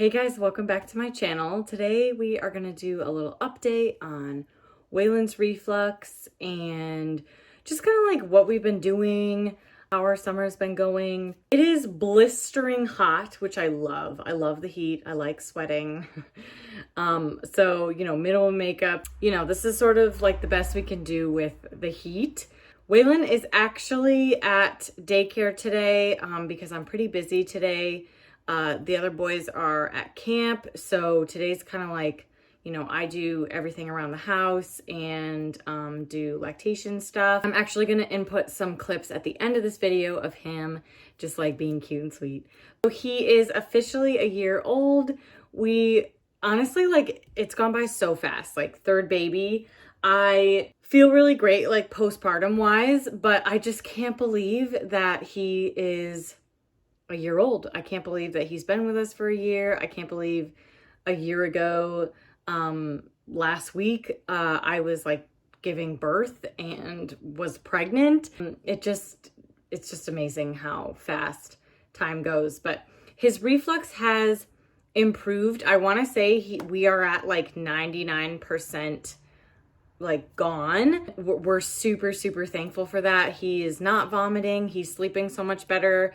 Hey guys, welcome back to my channel. Today we are going to do a little update on Waylan's reflux and just kind of like what we've been doing, how our summer's been going. It is blistering hot, which I love. I love the heat. I like sweating. So, minimal makeup, this is sort of like the best we can do with the heat. Waylan is actually at daycare today because I'm pretty busy today. The other boys are at camp, so today's kind of like, I do everything around the house and do lactation stuff. I'm actually going to input some clips at the end of this video of him just like being cute and sweet. So he is officially a year old. We honestly, it's gone by so fast, like third baby. I feel really great, like postpartum wise, but I just can't believe that he is a year old. I can't believe that he's been with us for a year. I can't believe a year ago, last week, I was like giving birth and was pregnant. It's just amazing how fast time goes. But his reflux has improved. I want to say we are at like 99% like gone. We're super, super thankful for that. He is not vomiting. He's sleeping so much better.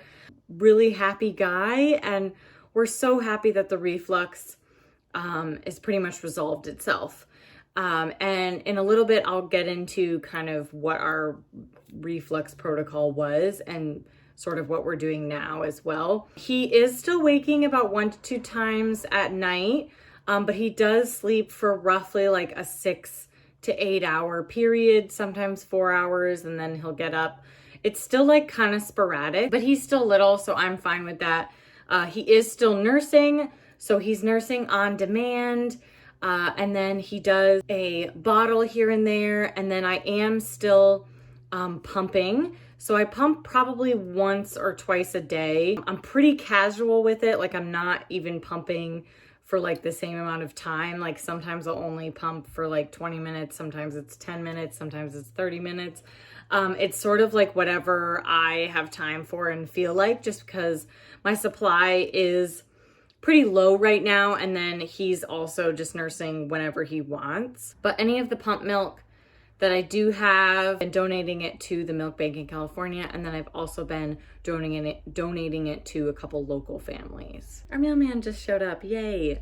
Really happy guy. And we're so happy that the reflux is pretty much resolved itself. And in a little bit, I'll get into kind of what our reflux protocol was and sort of what we're doing now as well. He is still waking about 1 to 2 times at night, but he does sleep for roughly like a 6 to 8 hour period, sometimes 4 hours, and then he'll get up. It's still like kind of sporadic, but he's still little, so I'm fine with that. He is still nursing, so he's nursing on demand. And then he does a bottle here and there, and then I am still pumping. So I pump probably once or twice a day. I'm pretty casual with it. Like I'm not even pumping for like the same amount of time. Like sometimes I'll only pump for like 20 minutes. Sometimes it's 10 minutes. Sometimes it's 30 minutes. It's sort of like whatever I have time for and feel like, just because my supply is pretty low right now. And then he's also just nursing whenever he wants. But any of the pump milk that I do have, and donating it to the milk bank in California, and then I've also been donating it to a couple local families. Our mailman just showed up, yay.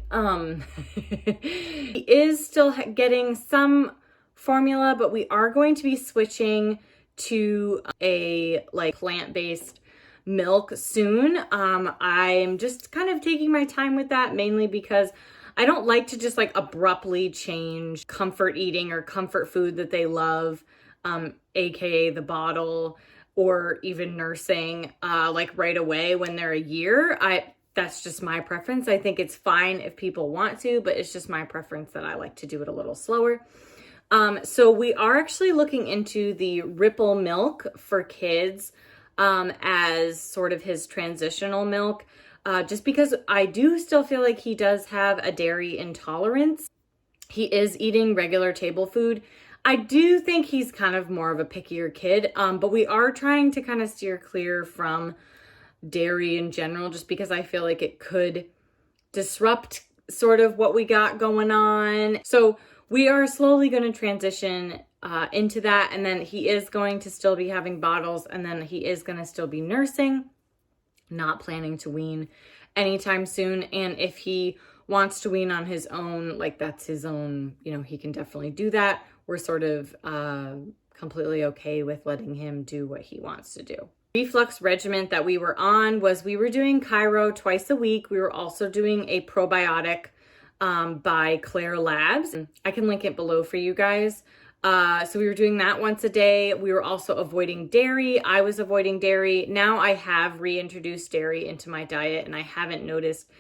He is still getting some formula, but we are going to be switching to a like plant-based milk soon. I'm just kind of taking my time with that, mainly because I don't like to just like abruptly change comfort eating or comfort food that they love, aka the bottle, or even nursing, like right away when they're a year. That's just my preference. I think it's fine if people want to, but it's just my preference that I like to do it a little slower. So we are actually looking into the Ripple milk for kids, as sort of his transitional milk. Just because I do still feel like he does have a dairy intolerance. He is eating regular table food. I do think he's kind of more of a pickier kid, but we are trying to kind of steer clear from dairy in general, just because I feel like it could disrupt sort of what we got going on. So we are slowly going to transition into that, and then he is going to still be having bottles, and then he is going to still be nursing. Not planning to wean anytime soon. And if he wants to wean on his own, like that's his own, he can definitely do that. We're sort of completely okay with letting him do what he wants to do. Reflux regimen that we were on was we were doing chiro twice a week. We were also doing a probiotic by Klaire Labs. I can link it below for you guys. So we were doing that once a day. We were also avoiding dairy. I was avoiding dairy. Now I have reintroduced dairy into my diet, and I haven't noticed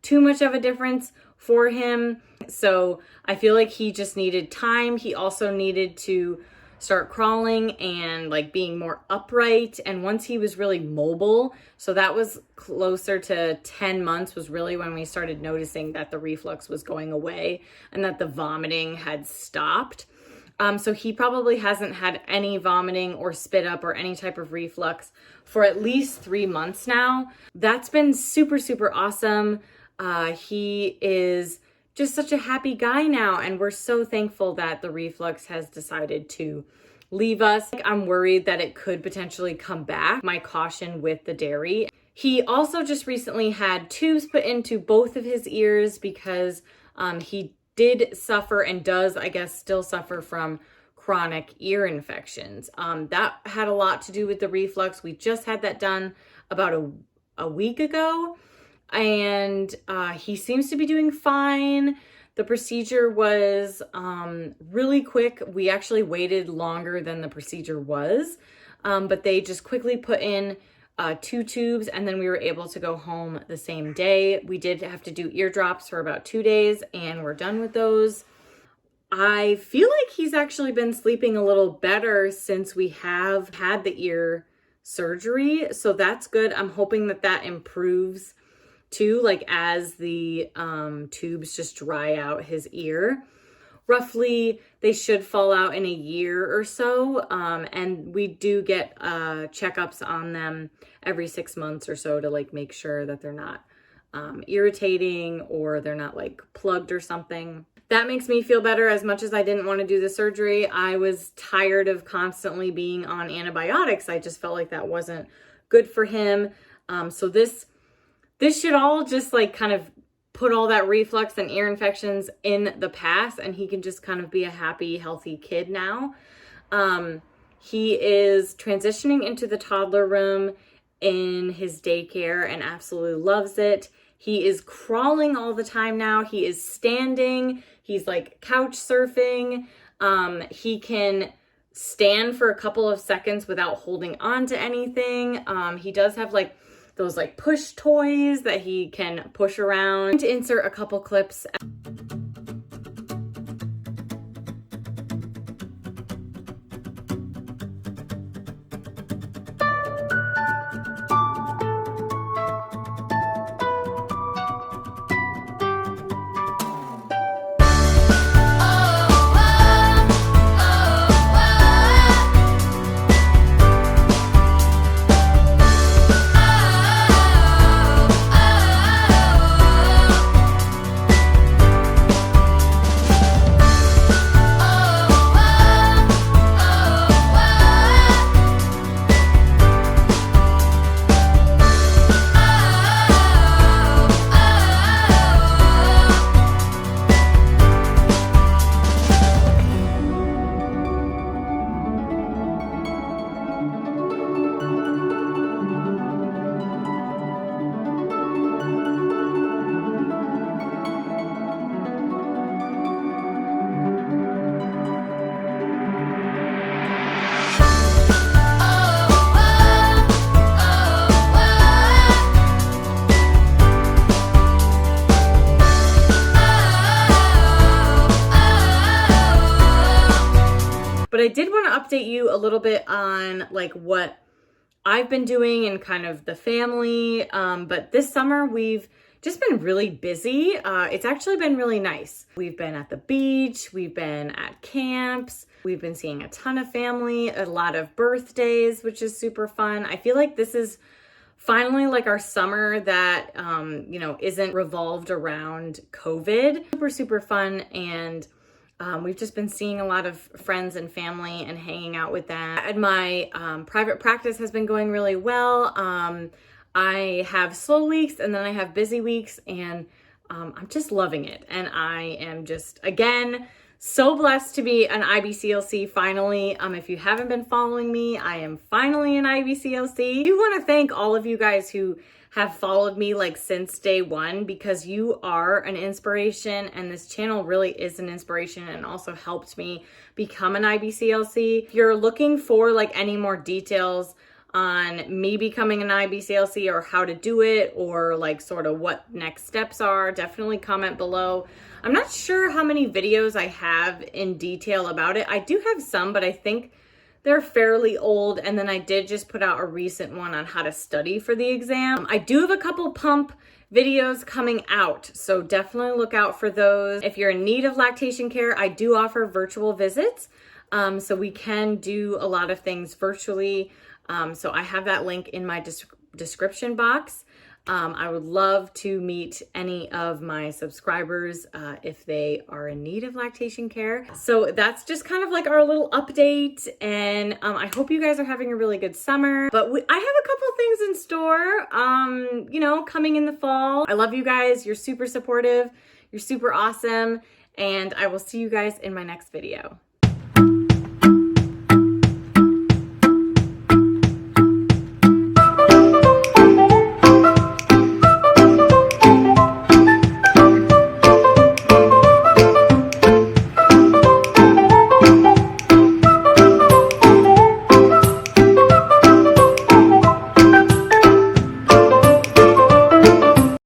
too much of a difference for him. So I feel like he just needed time. He also needed to start crawling and like being more upright. And once he was really mobile, so that was closer to 10 months was really when we started noticing that the reflux was going away and that the vomiting had stopped. So he probably hasn't had any vomiting or spit up or any type of reflux for at least 3 months now. That's been super, super awesome. He is just such a happy guy now, and we're so thankful that the reflux has decided to leave us. I'm worried that it could potentially come back. My caution with the dairy. He also just recently had tubes put into both of his ears because he did suffer and does, I guess, still suffer from chronic ear infections. That had a lot to do with the reflux. We just had that done about a week ago, and he seems to be doing fine. The procedure was really quick. We actually waited longer than the procedure was, but they just quickly put in 2 tubes, and then we were able to go home the same day. We did have to do eardrops for about 2 days, and we're done with those. I feel like he's actually been sleeping a little better since we have had the ear surgery, so that's good. I'm hoping that that improves too, like as the tubes just dry out his ear. Roughly, they should fall out in a year or so, and we do get checkups on them every 6 months or so to like make sure that they're not irritating or they're not like plugged or something. That makes me feel better. As much as I didn't want to do the surgery, I was tired of constantly being on antibiotics. I just felt like that wasn't good for him. So this should all just like kind of put all that reflux and ear infections in the past, and he can just kind of be a happy, healthy kid now. He is transitioning into the toddler room in his daycare and absolutely loves it. He is crawling all the time now. He is standing. He's like couch surfing. He can stand for a couple of seconds without holding on to anything. He does have like those like push toys that he can push around. To insert a couple clips. But I did want to update you a little bit on like what I've been doing and kind of the family. But this summer we've just been really busy. It's actually been really nice. We've been at the beach, we've been at camps, we've been seeing a ton of family, a lot of birthdays, which is super fun. I feel like this is finally like our summer that, isn't revolved around COVID. Super, super fun. And we've just been seeing a lot of friends and family and hanging out with them. And my private practice has been going really well. I have slow weeks and then I have busy weeks, and I'm just loving it. And I am just, again, so blessed to be an IBCLC finally. If you haven't been following me, I am finally an IBCLC. I do want to thank all of you guys who have followed me like since day one, because you are an inspiration, and this channel really is an inspiration and also helped me become an IBCLC. If you're looking for like any more details on me becoming an IBCLC or how to do it, or like sort of what next steps are, definitely comment below. I'm not sure how many videos I have in detail about it. I do have some, but I think they're fairly old, and then I did just put out a recent one on how to study for the exam. I do have a couple pump videos coming out, so definitely look out for those. If you're in need of lactation care, I do offer virtual visits, so we can do a lot of things virtually. So I have that link in my description box. I would love to meet any of my subscribers if they are in need of lactation care. So that's just kind of like our little update, and I hope you guys are having a really good summer. But I have a couple things in store, you know, coming in the fall. I love you guys. You're super supportive. You're super awesome. And I will see you guys in my next video.